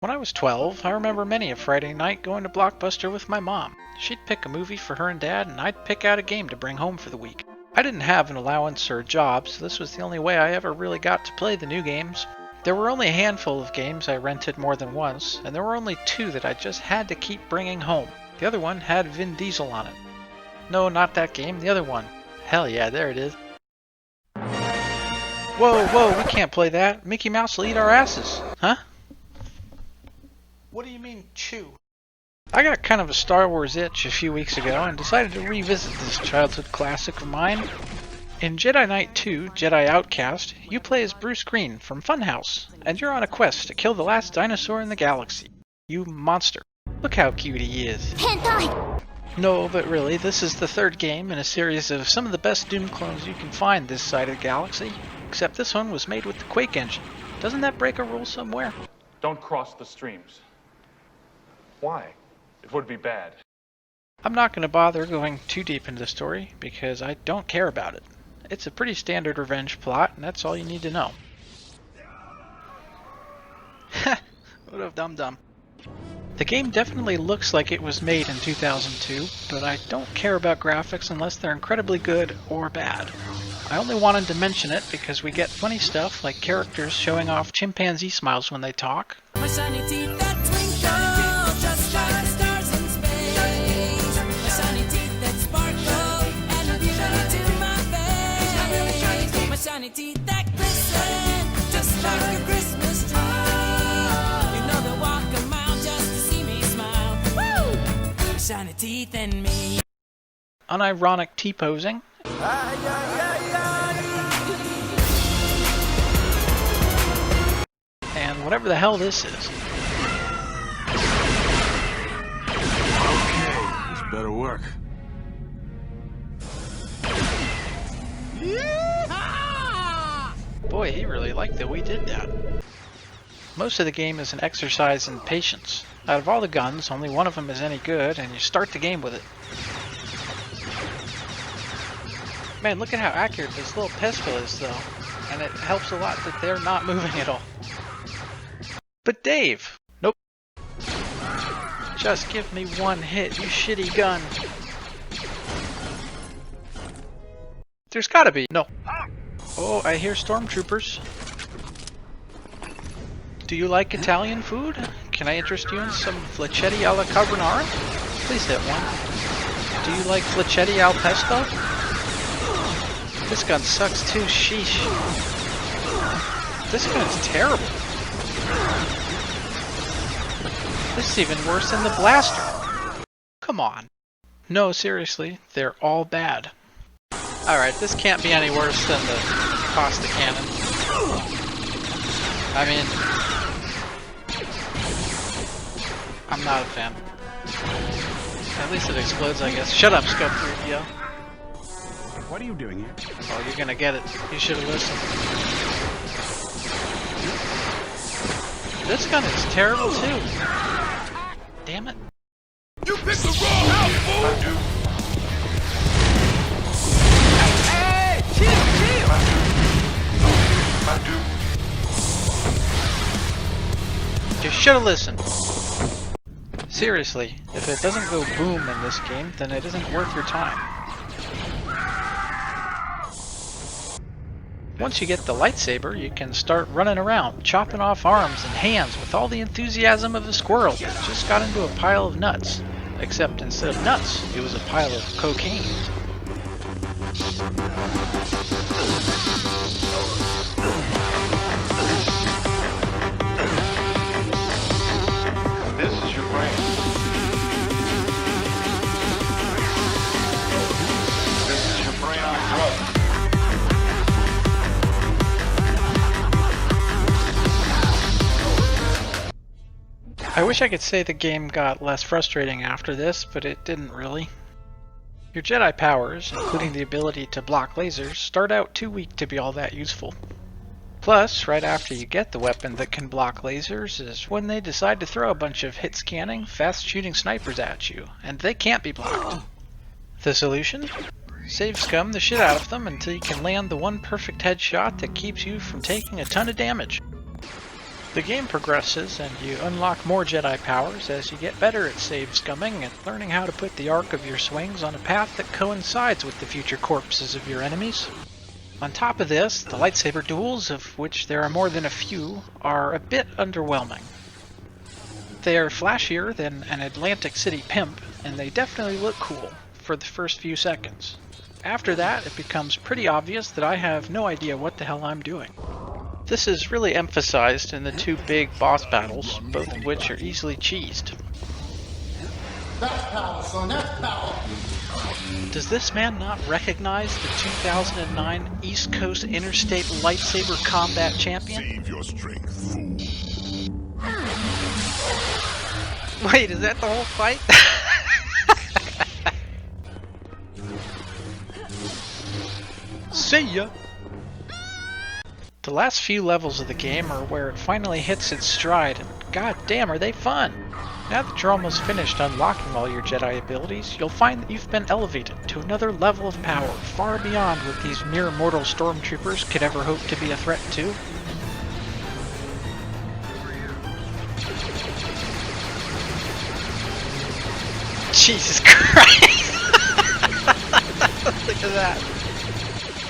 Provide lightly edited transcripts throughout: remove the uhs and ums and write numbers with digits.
When I was 12, I remember many a Friday night going to Blockbuster with my mom. She'd pick a movie for her and Dad, and I'd pick out a game to bring home for the week. I didn't have an allowance or a job, so this was the only way I ever really got to play the new games. There were only a handful of games I rented more than once, and there were only two that I just had to keep bringing home. The other one had Vin Diesel on it. No, not that game, the other one. Hell yeah, there it is. Whoa, we can't play that. Mickey Mouse will eat our asses. Huh? What do you mean, chew? I got kind of a Star Wars itch a few weeks ago and decided to revisit this childhood classic of mine. In Jedi Knight 2, Jedi Outcast, you play as Bruce Green from Funhouse, and you're on a quest to kill the last dinosaur in the galaxy. You monster. Look how cute he is. Hentai! No, but really, this is the third game in a series of some of the best Doom clones you can find this side of the galaxy, except this one was made with the Quake engine. Doesn't that break a rule somewhere? Don't cross the streams. Why? It would be bad. I'm not going to bother going too deep into the story, because I don't care about it. It's a pretty standard revenge plot, and that's all you need to know. Ha! What a dum-dum. The game definitely looks like it was made in 2002, but I don't care about graphics unless they're incredibly good or bad. I only wanted to mention it because we get funny stuff like characters showing off chimpanzee smiles when they talk. My shiny teeth that twinkle, just like stars in space. My shiny teeth that sparkle, and beauty to my face. My shiny teeth that glisten, just like a Christmas tree. You know they walk a mile just to see me smile. Woo! My shiny teeth and me. Unironic T-posing. And whatever the hell this is. Okay, this better work. Boy, he really liked that we did that. Most of the game is an exercise in patience. Out of all the guns, only one of them is any good, and you start the game with it. Man, look at how accurate this little pistol is, though. And it helps a lot that they're not moving at all. But Dave! Nope. Just give me one hit, you shitty gun. There's gotta be. No. Oh, I hear stormtroopers. Do you like Italian food? Can I interest you in some flechette alla carbonara? Please hit one. Do you like flechette al pesto? This gun sucks too, sheesh. This gun is terrible. This is even worse than the blaster. Come on. No, seriously, they're all bad. Alright, this can't be any worse than the Costa cannon. I mean, I'm not a fan. At least it explodes, I guess. Shut up, Scope 3PO. What are you doing here? Oh, you're gonna get it. You should have listened. This gun is terrible too. Damn it. You picked the wrong house, fool! Hey! Chill! You should have listened. Seriously, if it doesn't go boom in this game, then it isn't worth your time. Once you get the lightsaber, you can start running around, chopping off arms and hands with all the enthusiasm of a squirrel that just got into a pile of nuts. Except instead of nuts, it was a pile of cocaine. This is your brain. This is your brain on drugs. I wish I could say the game got less frustrating after this, but it didn't really. Your Jedi powers, including the ability to block lasers, start out too weak to be all that useful. Plus, right after you get the weapon that can block lasers is when they decide to throw a bunch of hit-scanning, fast-shooting snipers at you, and they can't be blocked. The solution? Save scum the shit out of them until you can land the one perfect headshot that keeps you from taking a ton of damage. The game progresses and you unlock more Jedi powers as you get better at save scumming and learning how to put the arc of your swings on a path that coincides with the future corpses of your enemies. On top of this, the lightsaber duels, of which there are more than a few, are a bit underwhelming. They are flashier than an Atlantic City pimp, and they definitely look cool for the first few seconds. After that, it becomes pretty obvious that I have no idea what the hell I'm doing. This is really emphasized in the two big boss battles, both of which are easily cheesed. That's power, son, that's power. Does this man not recognize the 2009 East Coast Interstate Lightsaber Combat Champion? Save your strength, fool. Wait, is that the whole fight? See ya! The last few levels of the game are where it finally hits its stride, and god damn are they fun! Now that you're almost finished unlocking all your Jedi abilities, you'll find that you've been elevated to another level of power, far beyond what these mere mortal stormtroopers could ever hope to be a threat to. Jesus Christ! Look at that!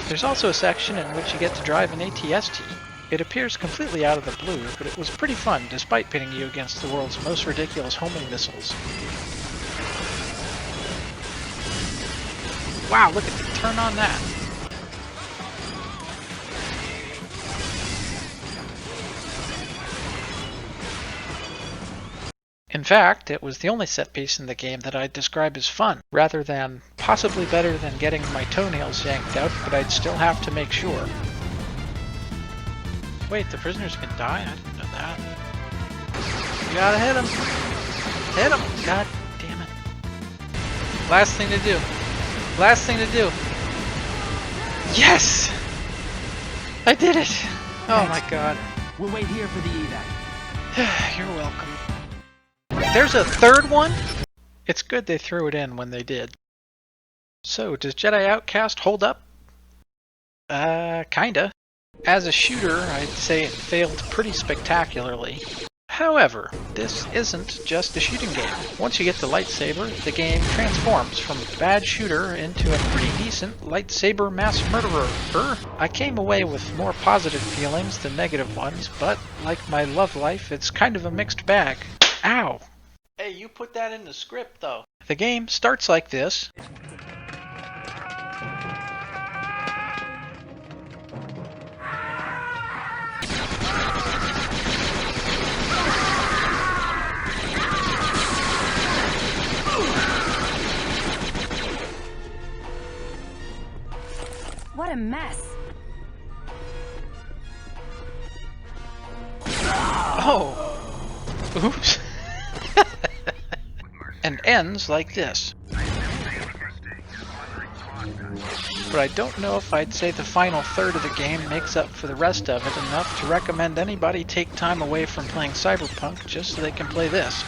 There's also a section in which you get to drive an AT-ST. It appears completely out of the blue, but it was pretty fun despite pitting you against the world's most ridiculous homing missiles. Wow, look at the turn on that! In fact, it was the only set piece in the game that I'd describe as fun, rather than possibly better than getting my toenails yanked out, but I'd still have to make sure. Wait, the prisoners can die? I didn't know that. You gotta hit him! Hit him! God damn it. Last thing to do. Last thing to do. Yes! I did it! Oh my god. We'll wait here for the evac. You're welcome. There's a third one? It's good they threw it in when they did. So, does Jedi Outcast hold up? Kinda. As a shooter, I'd say it failed pretty spectacularly. However, this isn't just a shooting game. Once you get the lightsaber, the game transforms from a bad shooter into a pretty decent lightsaber mass murderer. I came away with more positive feelings than negative ones, but like my love life, it's kind of a mixed bag. Ow! Hey, you put that in the script, though. The game starts like this. What a mess. Oh! Oops. And ends like this. But I don't know if I'd say the final third of the game makes up for the rest of it enough to recommend anybody take time away from playing Cyberpunk just so they can play this.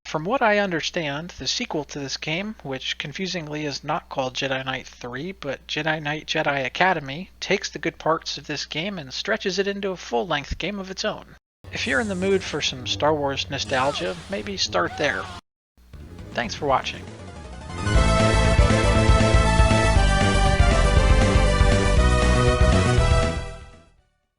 From what I understand, the sequel to this game, which confusingly is not called Jedi Knight 3, but Jedi Knight Jedi Academy, takes the good parts of this game and stretches it into a full-length game of its own. If you're in the mood for some Star Wars nostalgia, maybe start there. Thanks for watching.